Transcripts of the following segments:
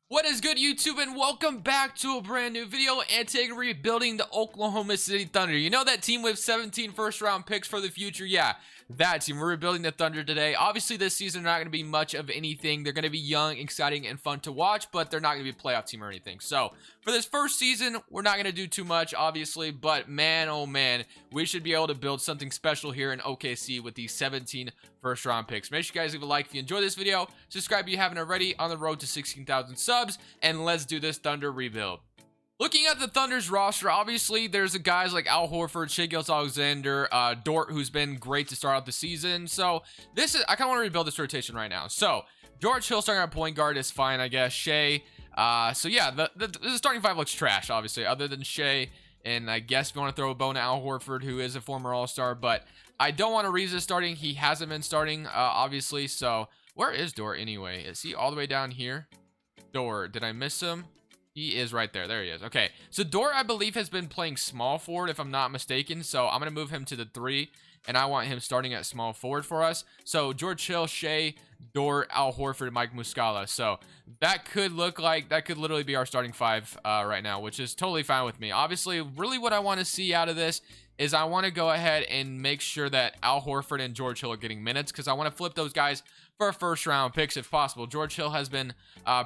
What is good, YouTube, and welcome back to a brand new video. And today we're rebuilding the Oklahoma City Thunder. You know that team with 17 first-round picks for the future? Yeah, that team. We're rebuilding the Thunder today. Obviously, this season they're not going to be much of anything. They're going to be young, exciting, and fun to watch, but they're not going to be a playoff team or anything. So for this first season, we're not going to do too much, obviously, but man, oh man, we should be able to build something special here in OKC with these 17 first-round picks. Make sure you guys leave a like if you enjoy this video. Subscribe if you haven't already. On the road to 16,000 subs, and let's do this Thunder rebuild. Looking at the Thunder's roster, obviously there's guys like Al Horford, gilgeous-alexander, Dort, who's been great to start out the season. So I kind of want to rebuild this rotation right now. So George Hill starting at point guard is fine, I guess. Shea, so yeah, the starting five looks trash, obviously, other than Shea. And I guess if you want to throw a bone to Al Horford, who is a former All-Star, but I don't want Ariza starting. He hasn't been starting, obviously. So where is Dort anyway? Is he all the way down here? Dort, did I miss him? He is right there. There he is. Okay, so Dort, I believe, has been playing small forward, if I'm not mistaken. So I'm going to move him to the 3, and I want him starting at small forward for us. So George Hill, Shea, Dort, Al Horford, Mike Muscala. So that could literally be our starting 5 right now, which is totally fine with me. Obviously, really what I want to see out of this is I want to go ahead and make sure that Al Horford and George Hill are getting minutes, because I want to flip those guys for first round picks if possible. George Hill has been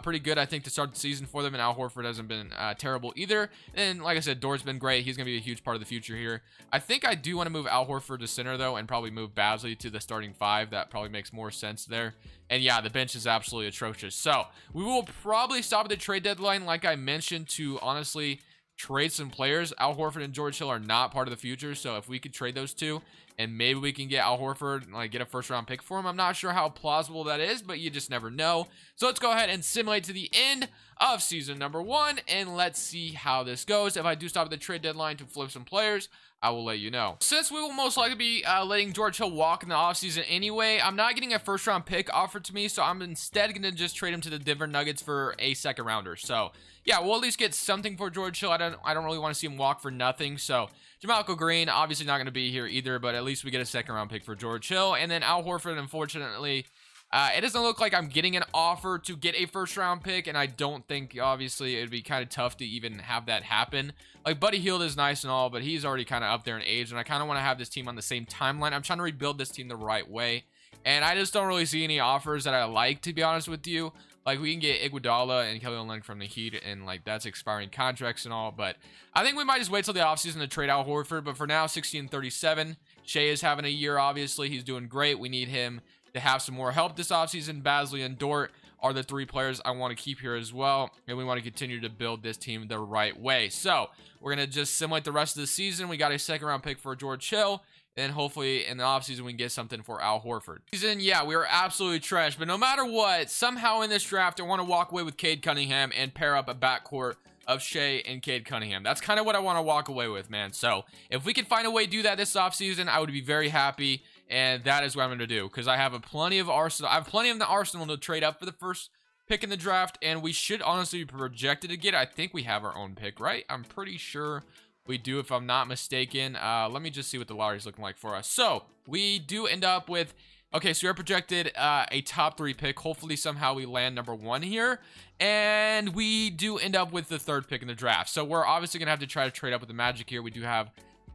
pretty good, I think, to start the season for them, and Al Horford hasn't been terrible either. And like I said, Dort's been great. He's going to be a huge part of the future here. I think I do want to move Al Horford to center, though, and probably move Basley to the starting 5. That probably makes more sense there. And yeah, the bench is absolutely atrocious. So we will probably stop at the trade deadline, like I mentioned, to honestly trade some players. Al Horford and George Hill are not part of the future, so if we could trade those two and maybe we can get Al Horford, like get a first round pick for him, I'm not sure how plausible that is, but you just never know. So let's go ahead and simulate to the end of season number 1, and let's see how this goes. If I do stop at the trade deadline to flip some players, I will let you know. Since we will most likely be letting George Hill walk in the offseason anyway, I'm not getting a first round pick offered to me, so I'm instead going to just trade him to the Denver Nuggets for a second rounder. So yeah, we'll at least get something for George Hill. I don't really want to see him walk for nothing. So Jamalco Green, obviously not going to be here either, but at least we get a second round pick for George Hill. And then Al Horford, unfortunately, it doesn't look like I'm getting an offer to get a first round pick, and I don't think, obviously, it'd be kind of tough to even have that happen. Like, Buddy Hield is nice and all, but he's already kind of up there in age, and I kind of want to have this team on the same timeline. I'm trying to rebuild this team the right way, and I just don't really see any offers that I like, to be honest with you. Like, we can get Iguodala and Kelly Olynyk from the Heat, and like that's expiring contracts and all, but I think we might just wait till the offseason to trade Al Horford. But for now, 16-37. Shea is having a year, obviously. He's doing great. We need him to have some more help this offseason. Basley and Dort are the 3 players I want to keep here as well, and we want to continue to build this team the right way. So we're going to just simulate the rest of the season. We got a second round pick for George Hill, and hopefully in the offseason we can get something for Al Horford. Season, yeah, we were absolutely trash, but no matter what, somehow in this draft I want to walk away with Cade Cunningham and pair up a backcourt of Shea and Cade Cunningham. That's kind of what I want to walk away with, man. So if we can find a way to do that this offseason, I would be very happy, and that is what I'm going to do, because I have plenty of arsenal. I have plenty of the arsenal to trade up for the first pick in the draft, and we should honestly be projected to get. I think we have our own pick, right? I'm pretty sure we do, if I'm not mistaken. Let me just see what the lottery is looking like for us. So we do end up with, okay, so we're projected a top 3 pick. Hopefully somehow we land number 1 here, and we do end up with the 3rd pick in the draft. So we're obviously gonna have to try to trade up with the Magic here. We do have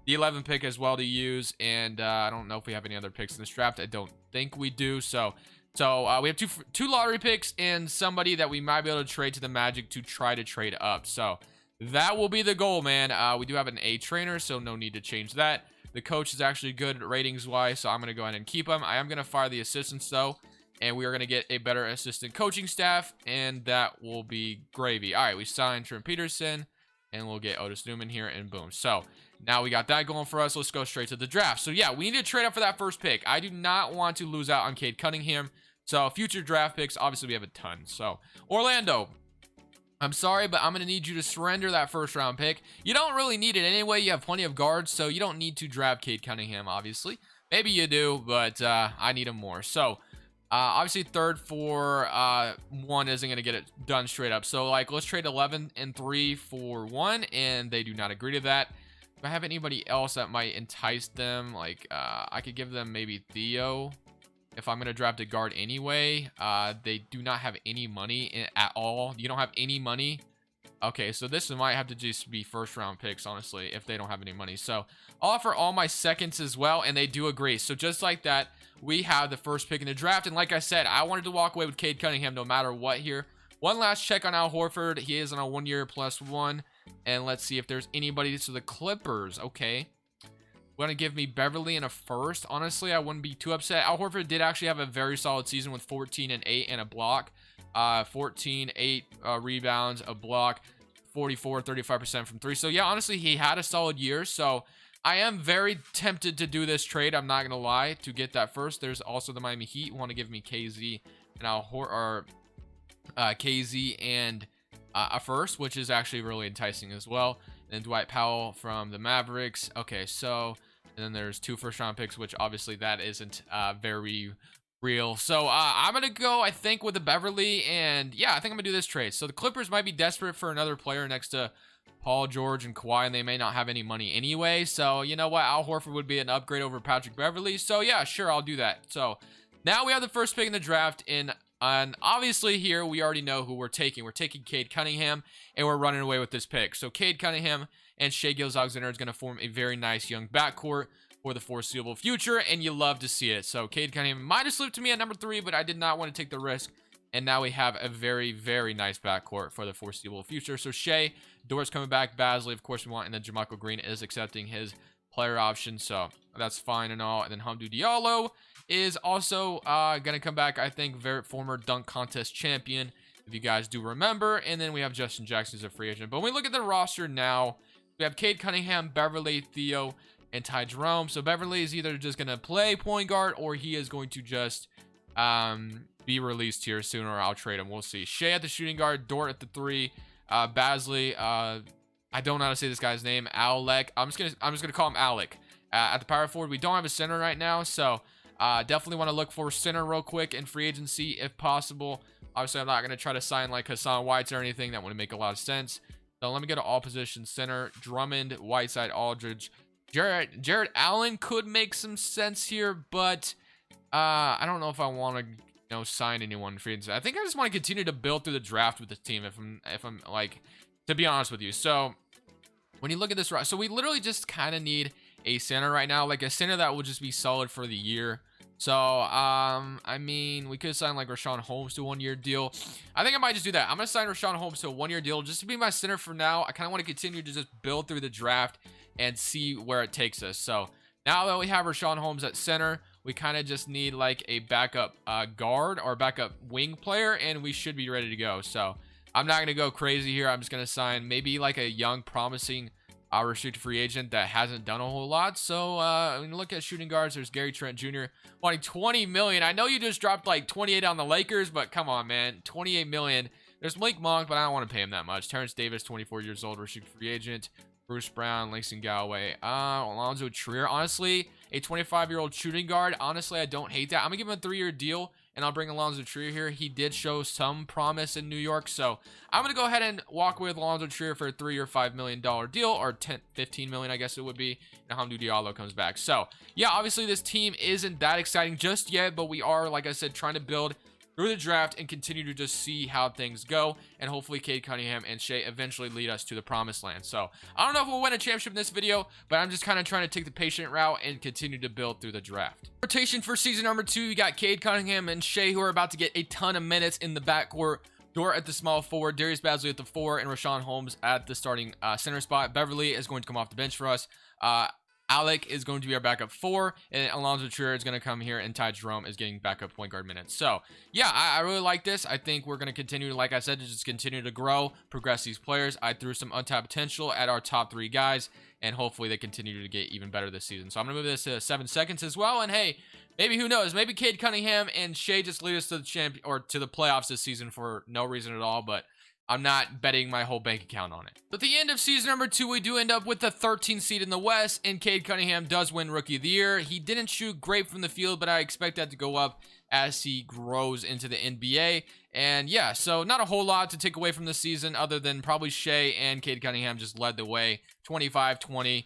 the 11th pick as well to use, and I don't know if we have any other picks in this draft. I don't think we do. So we have two lottery picks and somebody that we might be able to trade to the Magic to try to trade up. So that will be the goal, man. We do have an A trainer, so no need to change that. The coach is actually good ratings wise, so I'm going to go ahead and keep him. I am going to fire the assistants though, and we are going to get a better assistant coaching staff, and that will be gravy. All right, we signed Trent Peterson, and we'll get Otis Newman here, and boom. So now we got that going for us. Let's go straight to the draft. So yeah, we need to trade up for that first pick. I do not want to lose out on Cade Cunningham. So future draft picks, obviously we have a ton. So Orlando, I'm sorry, but I'm going to need you to surrender that first round pick. You don't really need it anyway. You have plenty of guards, so you don't need to draft Cade Cunningham, obviously. Maybe you do, but I need him more. So obviously 3rd for 1 isn't going to get it done straight up. So like, let's trade 11 and 3 for 1, and they do not agree to that. If I have anybody else that might entice them, like I could give them maybe Theo. if I'm going to draft a guard anyway. They do not have any money at all. You don't have any money. Okay, so this might have to just be first round picks, honestly, if they don't have any money. So I'll offer all my seconds as well, and they do agree. So just like that, we have the first pick in the draft. And like I said, I wanted to walk away with Cade Cunningham no matter what here. One last check on Al Horford. He is on a 1 year +1. And let's see if there's anybody. So the Clippers, okay. Want to give me Beverly in a first. Honestly, I wouldn't be too upset. Al Horford did actually have a very solid season with 14 and 8 and a block. 14, 8 rebounds, a block, 44, 35% from 3. So yeah, honestly, he had a solid year. So I am very tempted to do this trade. I'm not going to lie, to get that first. There's also the Miami Heat who want to give me KZ and KZ and a first, which is actually really enticing as well. And then Dwight Powell from the Mavericks. Okay, so and then there's 2 first-round picks, which obviously that isn't very real. So I'm gonna go, I think, with the Beverly, and yeah, I think I'm gonna do this trade. So the Clippers might be desperate for another player next to Paul George and Kawhi, and they may not have any money anyway. So you know what, Al Horford would be an upgrade over Patrick Beverly. So yeah, sure, I'll do that. So now we have the first pick in the draft and obviously here we already know who we're taking. We're taking Cade Cunningham, and we're running away with this pick. So Cade Cunningham and Shai Gilgeous-Alexander is going to form a very nice young backcourt for the foreseeable future, and you love to see it. So Cade Cunningham might have slipped to me at number 3, but I did not want to take the risk. And now we have a very, very nice backcourt for the foreseeable future. So Shai, Dort's coming back, Basley, of course we want, and then JaMychal Green is accepting his player option, so that's fine and all. And then Hamidou Diallo is also gonna come back, I think, very former dunk contest champion, if you guys do remember. And then we have Justin Jackson as a free agent. But when we look at the roster now, we have Cade Cunningham, Beverly, Theo, and Ty Jerome. So Beverly is either just gonna play point guard, or he is going to just be released here soon, or I'll trade him. We'll see. Shai at the shooting guard, Dort at the 3, Basley, I don't know how to say this guy's name, Alec. I'm just gonna call him Alec. At the power forward, we don't have a center right now, so definitely want to look for center real quick in free agency if possible. Obviously, I'm not gonna try to sign like Hassan Whites or anything. That wouldn't make a lot of sense. So let me go to all position center: Drummond, Whiteside, Aldridge, Jared Allen could make some sense here, but I don't know if I want to sign anyone in free agency. I think I just want to continue to build through the draft with the team. If I'm like, to be honest with you. So when you look at this, so we literally just kind of need a center right now, like a center that will just be solid for the year. So I mean, we could sign like Richaun Holmes to a 1-year deal. I think I might just do that. I'm gonna sign Richaun Holmes to a 1-year deal just to be my center for now. I kind of want to continue to just build through the draft and see where it takes us. So now that we have Richaun Holmes at center, we kind of just need like a backup guard or backup wing player, and we should be ready to go. So I'm not going to go crazy here. I'm just going to sign maybe like a young, promising restricted free agent that hasn't done a whole lot. So when you look at shooting guards, there's Gary Trent Jr. wanting $20 million. I know you just dropped like 28 on the Lakers, but come on, man. $28 million. There's Malik Monk, but I don't want to pay him that much. Terrence Davis, 24 years old, restricted free agent. Bruce Brown, Langston Galloway, Alonzo Trier. Honestly, a 25-year-old shooting guard. Honestly, I don't hate that. I'm going to give him a 3-year deal, and I'll bring Alonzo Trier here. He did show some promise in New York, so I'm going to go ahead and walk with Alonzo Trier for a 3-year, $5 million deal, or 15 million, I guess it would be, and Hamidou Diallo comes back. So, yeah, obviously this team isn't that exciting just yet, but we are, like I said, trying to build through the draft and continue to just see how things go, and hopefully Cade Cunningham and Shai eventually lead us to the promised land. So I don't know if we'll win a championship in this video, but I'm just kind of trying to take the patient route and continue to build through the draft. Rotation for season number 2, you got Cade Cunningham and Shai, who are about to get a ton of minutes in the backcourt. Dort at the small forward, Darius Basley at the 4, and Richaun Holmes at the starting center spot. Beverly is going to come off the bench for us. Alec is going to be our backup 4, and Alonzo Trier is going to come here, and Ty Jerome is getting backup point guard minutes. So, yeah, I really like this. I think we're going to continue, like I said, to just continue to grow, progress these players. I threw some untapped potential at our top 3 guys, and hopefully they continue to get even better this season. So I'm going to move this to 7 seconds as well, and hey, maybe, who knows, maybe Cade Cunningham and Shai just lead us to the to the playoffs this season for no reason at all, but I'm not betting my whole bank account on it. At the end of season number 2, we do end up with the 13th seed in the West, and Cade Cunningham does win Rookie of the Year. He didn't shoot great from the field, but I expect that to go up as he grows into the NBA. And yeah, so not a whole lot to take away from the season other than probably Shai and Cade Cunningham just led the way, 25-20.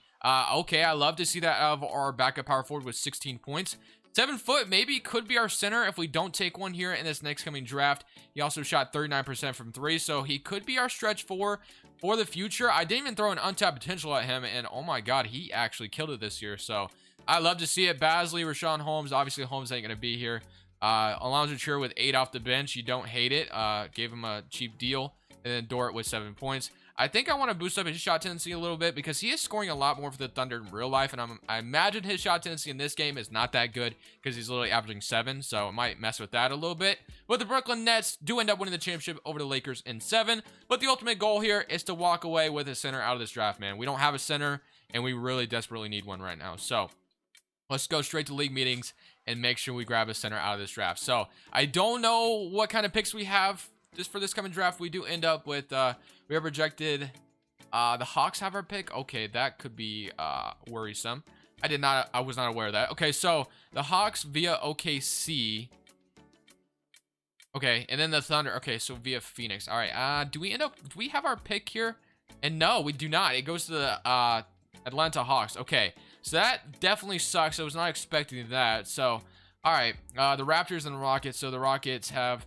Okay, I love to see that out of our backup power forward with 16 points. 7 foot maybe could be our center if we don't take one here in this next coming draft. He also shot 39% from 3, so he could be our stretch 4 for the future. I didn't even throw an untapped potential at him, and oh my god, he actually killed it this year. So I love to see it. Basley, Rashawn Holmes. Obviously, Holmes ain't going to be here. Alonzo Trier with 8 off the bench. You don't hate it. Gave him a cheap deal. And then Dort with 7 points. I think I want to boost up his shot tendency a little bit because he is scoring a lot more for the Thunder in real life. And I imagine his shot tendency in this game is not that good because he's literally averaging 7. So it might mess with that a little bit. But the Brooklyn Nets do end up winning the championship over the Lakers in 7. But the ultimate goal here is to walk away with a center out of this draft, man. We don't have a center and we really desperately need one right now. So let's go straight to league meetings and make sure we grab a center out of this draft. So I don't know what kind of picks we have just for this coming draft. We do end up with, we have rejected, the Hawks have our pick. Okay, that could be worrisome. I was not aware of that. Okay, so the Hawks via OKC. Okay, and then the Thunder. Okay, so via Phoenix. All right, do we have our pick here? And no, we do not. It goes to the Atlanta Hawks. Okay, so that definitely sucks. I was not expecting that. So, all right, the Raptors and the Rockets. So the Rockets have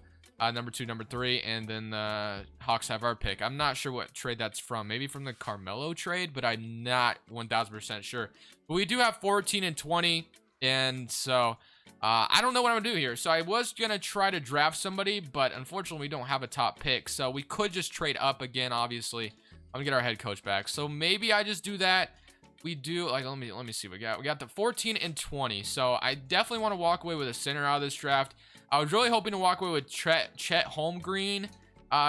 number 2, number 3, and then the Hawks have our pick. I'm not sure what trade that's from. Maybe from the Carmelo trade, but I'm not 1000% sure. But we do have 14 and 20, and so I don't know what I'm gonna do here. So I was gonna try to draft somebody, but unfortunately we don't have a top pick. So we could just trade up again. Obviously, I'm gonna get our head coach back. So maybe I just do that. We do like let me see what we got. We got the 14 and 20. So I definitely want to walk away with a center out of this draft. I was really hoping to walk away with Chet Holmgren.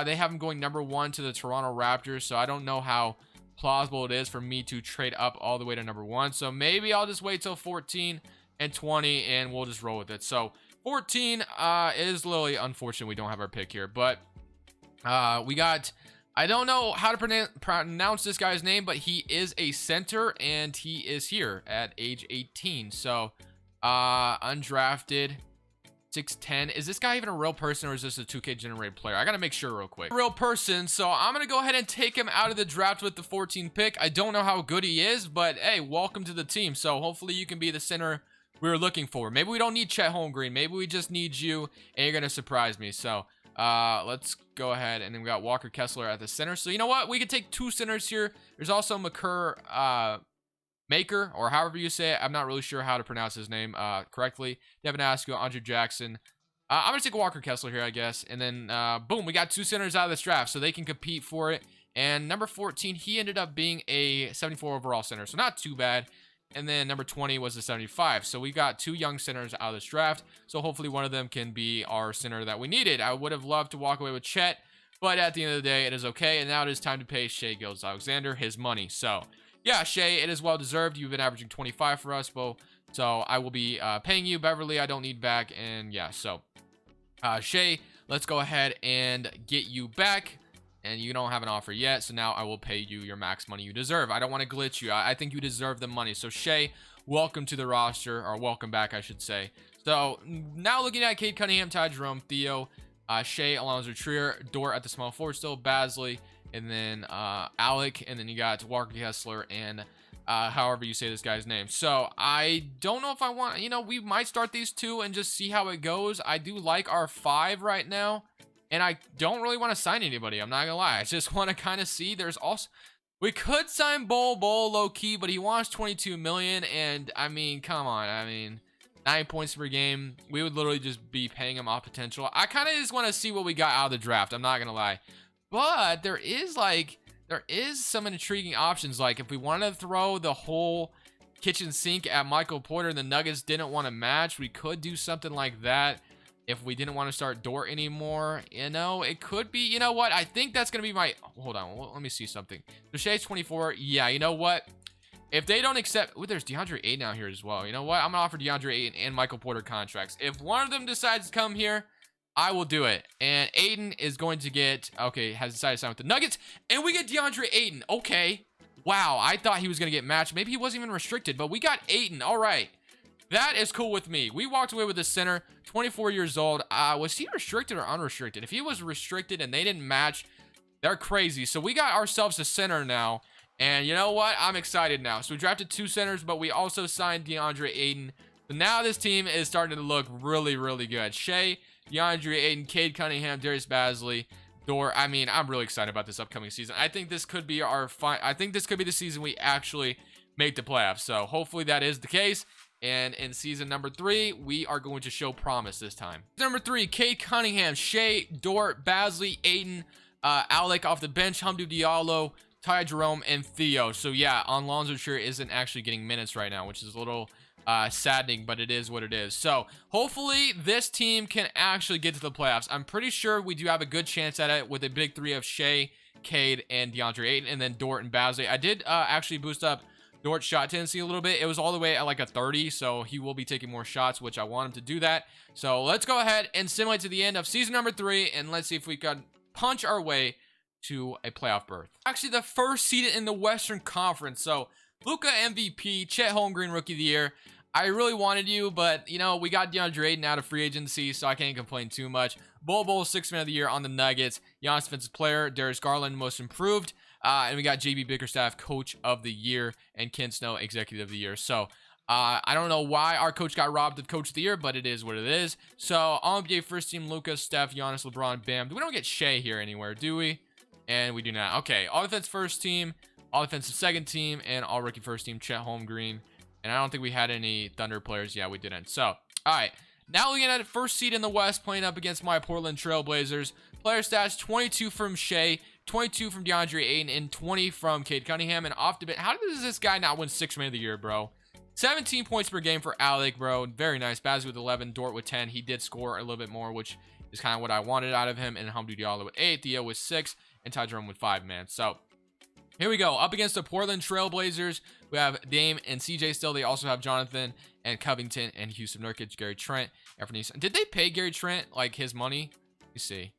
They have him going number 1 to the Toronto Raptors, so I don't know how plausible it is for me to trade up all the way to number 1. So maybe I'll just wait till 14 and 20, and we'll just roll with it. So 14 is literally unfortunate we don't have our pick here, but we got. I don't know how to pronounce this guy's name, but he is a center, and he is here at age 18. So undrafted. 6'10". Is this guy even a real person, or is this a 2K generated player? I gotta make sure real quick. Real person, so I'm gonna go ahead and take him out of the draft with the 14th pick. I don't know how good he is, but hey, welcome to the team. So hopefully you can be the center we were looking for. Maybe we don't need Chet Holmgren. Maybe we just need you, and you're gonna surprise me. So let's go ahead, and then we got Walker Kessler at the center. So you know what? We could take 2 centers here. There's also Maker, or however you say it. I'm not really sure how to pronounce his name correctly. Devin Askew, Andre Jackson. I'm going to take Walker Kessler here, I guess. And then, boom, we got 2 centers out of this draft, so they can compete for it. And number 14, he ended up being a 74 overall center, so not too bad. And then number 20 was a 75. So we got 2 young centers out of this draft. So hopefully one of them can be our center that we needed. I would have loved to walk away with Chet, but at the end of the day, it is okay. And now it is time to pay Shai Gilgeous-Alexander his money. So yeah, Shai, it is well deserved. You've been averaging 25 for us, Bo. So I will be paying you. Beverly, I don't need back. And yeah, so Shai, let's go ahead and get you back. And you don't have an offer yet, so now I will pay you your max money you deserve. I don't want to glitch you. I think you deserve the money. So Shai, welcome to the roster, or welcome back, I should say. So now looking at Cade Cunningham, Ty Jerome, Theo, Shai, Alonzo Trier, Dort at the small forward still, Basley, and then Alec, and then you got Walker Kessler, and however you say this guy's name. So I don't know if I want, we might start these 2 and just see how it goes. I do like our 5 right now, and I don't really want to sign anybody. I'm not gonna lie. I just want to kind of see. There's also, we could sign Bol low key, but he wants 22 million, and I mean, come on. I mean, 9 points per game. We would literally just be paying him off potential. I kind of just want to see what we got out of the draft. I'm not gonna lie. But there is some intriguing options. Like if we want to throw the whole kitchen sink at Michael Porter and the Nuggets didn't want to match, we could do something like that. If we didn't want to start Dort anymore, it could be, you know what? I think that's going to be my, hold on, let me see something. So Shai's 24. Yeah, you know what? If they don't accept, there's DeAndre Ayton out here as well. You know what? I'm going to offer DeAndre Ayton and Michael Porter contracts. If one of them decides to come here, I will do it. And Ayton is going to get, has decided to sign with the Nuggets. And we get DeAndre Ayton. Okay. Wow, I thought he was going to get matched. Maybe he wasn't even restricted, but we got Ayton. All right. That is cool with me. We walked away with the center, 24 years old. Was he restricted or unrestricted? If he was restricted and they didn't match, they're crazy. So we got ourselves a center now. And you know what? I'm excited now. So we drafted 2 centers, but we also signed DeAndre Ayton. So now this team is starting to look really, really good. Shea, DeAndre Ayton, Cade Cunningham, Darius Bazley, Dort. I mean, I'm really excited about this upcoming season. I think this could be I think this could be the season we actually make the playoffs. So hopefully that is the case. And in season number 3, we are going to show promise this time. Number 3, Cade Cunningham, Shea, Dort, Bazley, Ayton, Alec off the bench, Hamdou Diallo, Ty Jerome, and Theo. So yeah, Alonzo Trier isn't actually getting minutes right now, which is a little saddening, but it is what it is. So hopefully this team can actually get to the playoffs. I'm pretty sure we do have a good chance at it with a big 3 of Shea, Cade, and DeAndre Ayton, and then Dort and Bazley. I did actually boost up Dort's shot tendency a little bit. It was all the way at like a 30, so he will be taking more shots, which I want him to do that. So let's go ahead and simulate to the end of season number 3, and let's see if we can punch our way to a playoff berth. Actually, the first seed in the Western Conference. So Luka MVP, Chet Holmgren Rookie of the Year. I really wanted you, but you know, we got DeAndre Ayton out of free agency, so I can't complain too much. Bol 6th man of the year on the Nuggets. Giannis Defensive Player, Darius Garland Most Improved. And we got JB Bickerstaff Coach of the Year and Ken Snow Executive of the Year. So I don't know why our coach got robbed of Coach of the Year, but it is what it is. So All NBA First Team, Luka, Steph, Giannis, LeBron, Bam. We don't get Shea here anywhere, do we? And we do not. Okay, All Defense First Team, All Defensive Second Team, and All Rookie First Team, Chet Holmgren. And I don't think we had any Thunder players. Yeah, we didn't. So, all right. Now looking at it, first seed in the West, playing up against my Portland Trail Blazers. Player stats, 22 from Shea, 22 from DeAndre Ayton, and 20 from Cade Cunningham. And off the bench, how does this guy not win 6th man of the year, bro? 17 points per game for Alec, bro. Very nice. Baz with 11, Dort with 10. He did score a little bit more, which is kind of what I wanted out of him. And Hamdou Diallo with 8, Theo with 6, and Ty Jerome with 5, man. So here we go. Up against the Portland Trail Blazers, we have Dame and CJ still. They also have Jonathan and Covington and Houston Nurkic, Gary Trent, Anthony. Did they pay Gary Trent like his money? Let me see.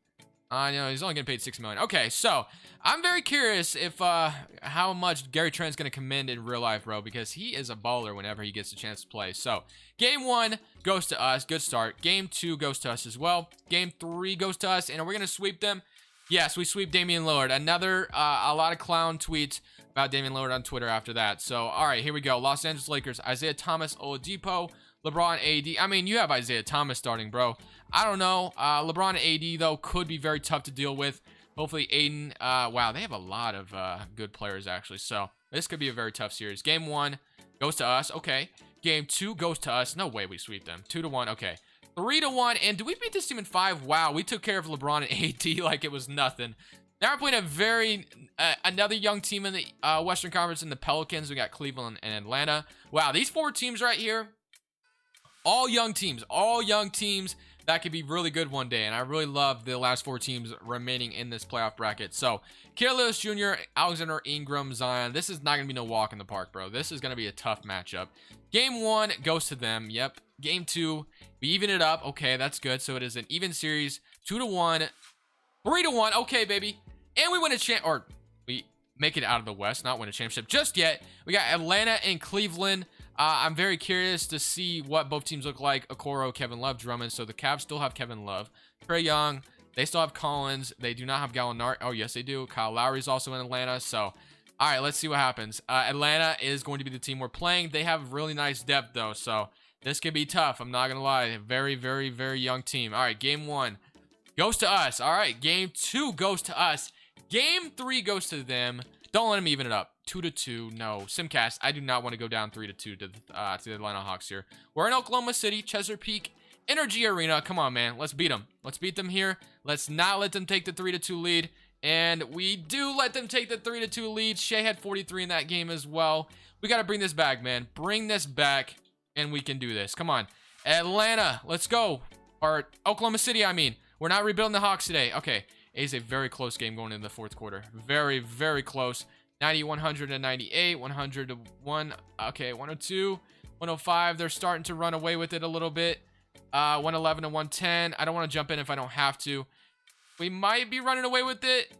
I know he's only getting paid $6 million. Okay, so I'm very curious if how much Gary Trent's gonna commend in real life, bro, because he is a baller whenever he gets a chance to play. So game 1 goes to us. Good start. Game 2 goes to us as well. Game 3 goes to us, and are we gonna sweep them? Yes, we sweep Damian Lillard. Another, a lot of clown tweets about Damian Lillard on Twitter after that. So, all right, here we go. Los Angeles Lakers, Isaiah Thomas, Oladipo, LeBron, AD. I mean, you have Isaiah Thomas starting, bro. I don't know. LeBron and AD, though, could be very tough to deal with. Hopefully, Aiden. Wow, they have a lot of good players, actually. So, this could be a very tough series. Game 1 goes to us. Okay. Game 2 goes to us. No way we sweep them. 2-1. Okay. 3-1, and do we beat this team in 5? Wow, we took care of LeBron and AD like it was nothing. Now we're playing a very, another young team in the Western Conference in the Pelicans. We got Cleveland and Atlanta. Wow, these 4 teams right here, all young teams that could be really good one day. And I really love the last 4 teams remaining in this playoff bracket. So, Kira Lewis Jr., Alexander Ingram, Zion. This is not going to be no walk in the park, bro. This is going to be a tough matchup. Game 1 goes to them. Yep. Game 2, we even it up. Okay, that's good. So it is an even series. 2-1, 3-1. Okay, baby. And we win a or we make it out of the West, not win a championship just yet. We got Atlanta and Cleveland. I'm very curious to see what both teams look like. Okoro, Kevin Love, Drummond. So the Cavs still have Kevin Love. Trae Young, they still have Collins. They do not have Gallinari. Oh, yes, they do. Kyle Lowry's also in Atlanta. So, all right, let's see what happens. Atlanta is going to be the team we're playing. They have really nice depth, though. So this could be tough. I'm not going to lie. Very, very, very young team. All right, game 1 goes to us. All right, game 2 goes to us. Game 3 goes to them. Don't let them even it up. 2-2. No. Simcast, I do not want to go down 3-2 to the Atlanta Hawks here. We're in Oklahoma City, Chesapeake Energy Arena. Come on, man. Let's beat them. Let's beat them here. Let's not let them take the 3-2 lead. And we do let them take the 3-2 lead. Shea had 43 in that game as well. We got to bring this back, man. Bring this back, and we can do this. Come on. Atlanta, let's go. Or Oklahoma City, I mean. We're not rebuilding the Hawks today. Okay. It's a very close game going into the 4th quarter. Very, very close. 90-100 to 98. 100 to 1. Okay, 102. 105. They're starting to run away with it a little bit. 111 to 110. I don't want to jump in if I don't have to. We might be running away with it.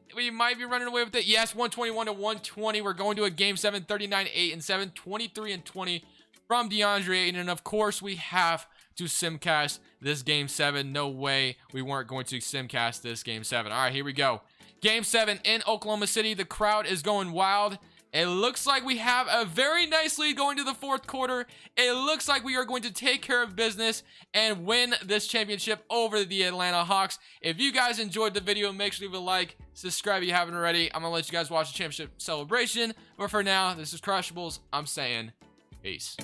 Yes, 121 to 120. We're going to a game 7. 39-8 and 7. 23 and 20 from DeAndre Ayton. And of course, we have to simcast this game 7. No way we weren't going to simcast this game 7. All right, here we go. Game 7 in Oklahoma City. The crowd is going wild. It looks like we have a very nice lead going to the fourth quarter. It looks like we are going to take care of business and win this championship over the Atlanta Hawks. If you guys enjoyed the video, make sure to leave a like, subscribe if you haven't already. I'm going to let you guys watch the championship celebration. But for now, this is Crushables. I'm saying peace.